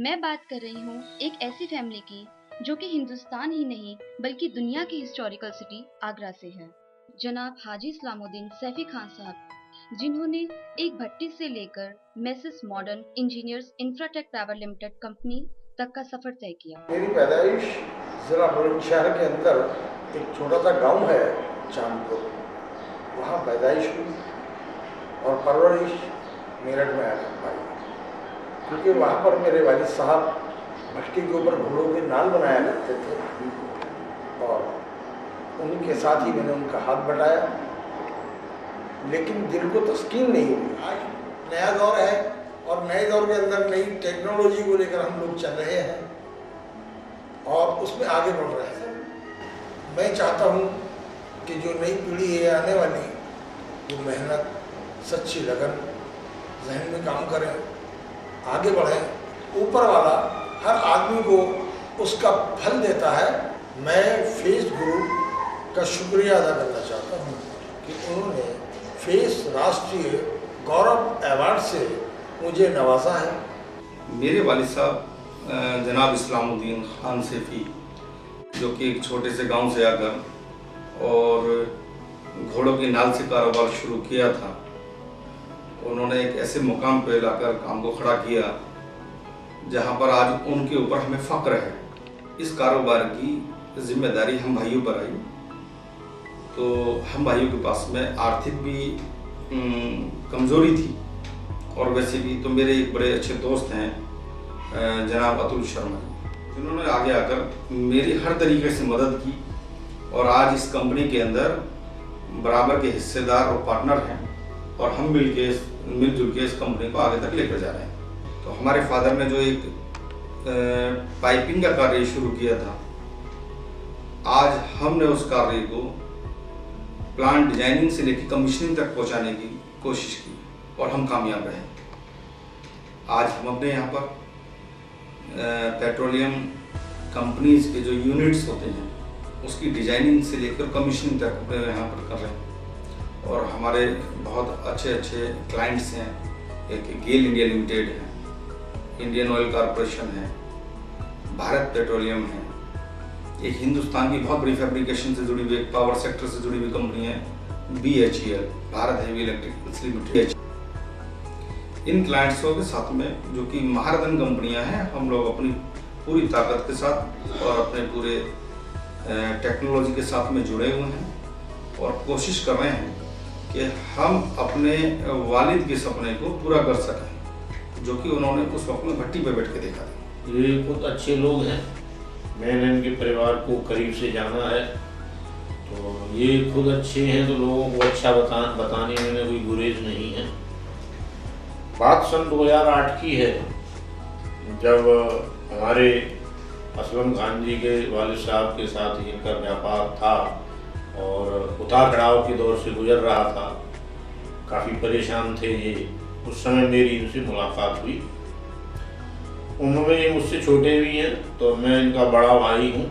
मैं बात कर रही हूँ एक ऐसी फैमिली की जो कि हिंदुस्तान ही नहीं बल्कि दुनिया की हिस्टोरिकल सिटी आगरा से है। जनाब हाजी इस्लामुद्दीन सैफी खान साहब, जिन्होंने एक भट्टी से लेकर messrs Modern Engineers Infratech Private Limited company तक का सफर तय किया। मेरी पैदाइश जिला बुलंदशहर के अंदर एक छोटा सा गांव है चांदपुर, वहाँ पैदाइश हुई और परवरिश मेरठ में आकर पाई, क्योंकि वहाँ पर मेरे वालिद साहब भट्टी के ऊपर घोड़ों के नाल बनाया करते थे और उन्हीं के साथ ही मैंने उनका हाथ बटाया, लेकिन दिल को तस्कीन नहीं हुई। आज नया दौर है और नए दौर के अंदर नई टेक्नोलॉजी को लेकर हम लोग चल रहे हैं और उसमें आगे बढ़ रहे हैं। मैं चाहता हूँ कि जो नई पीढ़ी है आने वाली, वो मेहनत, सच्ची लगन जहन में काम करें, आगे बढ़ें। ऊपर वाला हर आदमी को उसका फल देता है। मैं फेस ग्रुप का शुक्रिया अदा करना चाहता हूँ कि उन्होंने फेस राष्ट्रीय गौरव अवार्ड से मुझे नवाजा है। मेरे वालिद साहब जनाब इस्लामुद्दीन खान सैफी, जो कि एक छोटे से गांव से आकर और घोड़ों की नाल से कारोबार शुरू किया था, उन्होंने एक ऐसे मुकाम पर लाकर काम को खड़ा किया जहां पर आज उनके ऊपर हमें फख्र है। इस कारोबार की जिम्मेदारी हम भाइयों पर आई, तो हम भाइयों के पास में आर्थिक भी कमज़ोरी थी और वैसे भी तो मेरे एक बड़े अच्छे दोस्त हैं जनाब अतुल शर्मा, जिन्होंने आगे आकर मेरी हर तरीके से मदद की और आज इस कंपनी के अंदर बराबर के हिस्सेदार और पार्टनर हैं और हम मिलजुल के इस कंपनी को आगे तक लेकर जा रहे हैं। तो हमारे फादर ने जो एक पाइपिंग का कार्य शुरू किया था, आज हमने उस कार्य को प्लांट डिजाइनिंग से लेकर कमीशनिंग तक पहुंचाने की कोशिश की और हम कामयाब रहे। आज हम अपने यहाँ पर पेट्रोलियम कंपनीज के जो यूनिट्स होते हैं उसकी डिजाइनिंग से लेकर कमीशनिंग तक अपने यहाँ पर कर रहे हैं और हमारे बहुत अच्छे अच्छे क्लाइंट्स हैं। एक गेल इंडिया लिमिटेड है, इंडियन ऑयल कॉरपोरेशन है, भारत पेट्रोलियम है, एक हिंदुस्तान की बहुत बड़ी फैब्रिकेशन से जुड़ी हुई, पावर सेक्टर से जुड़ी हुई कंपनी है BHEL, Bharat Heavy Electricals Limited. इन क्लाइंट्सों के साथ में जो कि महारथन कंपनियां हैं, हम लोग अपनी पूरी ताकत के साथ और अपने पूरे टेक्नोलॉजी के साथ में जुड़े हुए हैं और कोशिश कर रहे हैं कि हम अपने वालिद के सपने को पूरा कर सकें, जो कि उन्होंने उस वक्त में भट्टी पे बैठ के देखा था। ये बहुत अच्छे लोग हैं, मैंने इनके परिवार को करीब से जाना है, तो ये खुद अच्छे हैं तो लोगों को अच्छा बताने में कोई गुरेज नहीं है। बात सन 2008 की है, जब हमारे असलम खान जी के वालिद साहब के साथ इनका व्यापार था और उतार चढ़ाव के दौर से गुजर रहा था, काफ़ी परेशान थे ये। उस समय मेरी इनसे मुलाकात हुई। उन्होंने ये मुझसे छोटे भी हैं तो मैं इनका बड़ा भाई हूँ,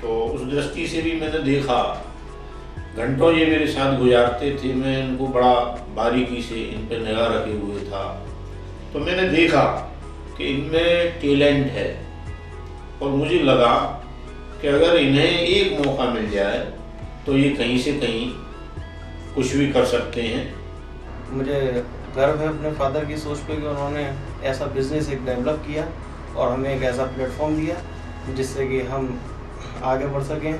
तो उस दृष्टि से भी मैंने देखा, घंटों ये मेरे साथ गुजारते थे, मैं इनको बड़ा बारीकी से इन पर निगाह रखे हुए था। तो मैंने देखा कि इनमें टैलेंट है और मुझे लगा कि अगर इन्हें एक मौका मिल जाए तो ये कहीं से कहीं कुछ भी कर सकते हैं। मुझे गर्व है अपने फादर की सोच पे कि उन्होंने ऐसा बिजनेस एक डेवलप किया और हमें एक ऐसा प्लेटफॉर्म दिया जिससे कि हम आगे बढ़ सकें,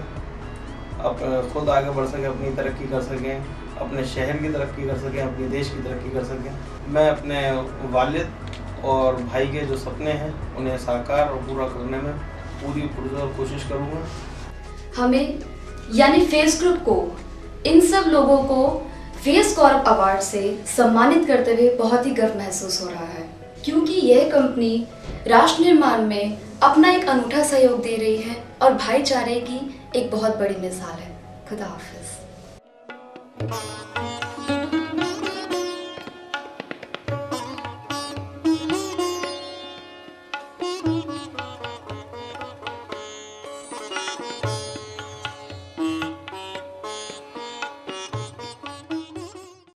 खुद आगे बढ़ सकें, अपनी तरक्की कर सकें, अपने शहर की तरक्की कर सकें, अपने देश की तरक्की कर सकें। मैं अपने वालिद और भाई के जो सपने हैं उन्हें साकार और पूरा करने में पूरी पुरजोर कोशिश करूँगा। हमें यानी फेस ग्रुप को, इन सब लोगों को फेस गौरव अवार्ड से सम्मानित करते हुए बहुत ही गर्व महसूस हो रहा है, क्योंकि यह कंपनी राष्ट्र निर्माण में अपना एक अनूठा सहयोग दे रही है और भाईचारे की एक बहुत बड़ी मिसाल है। खुदा हाफिज।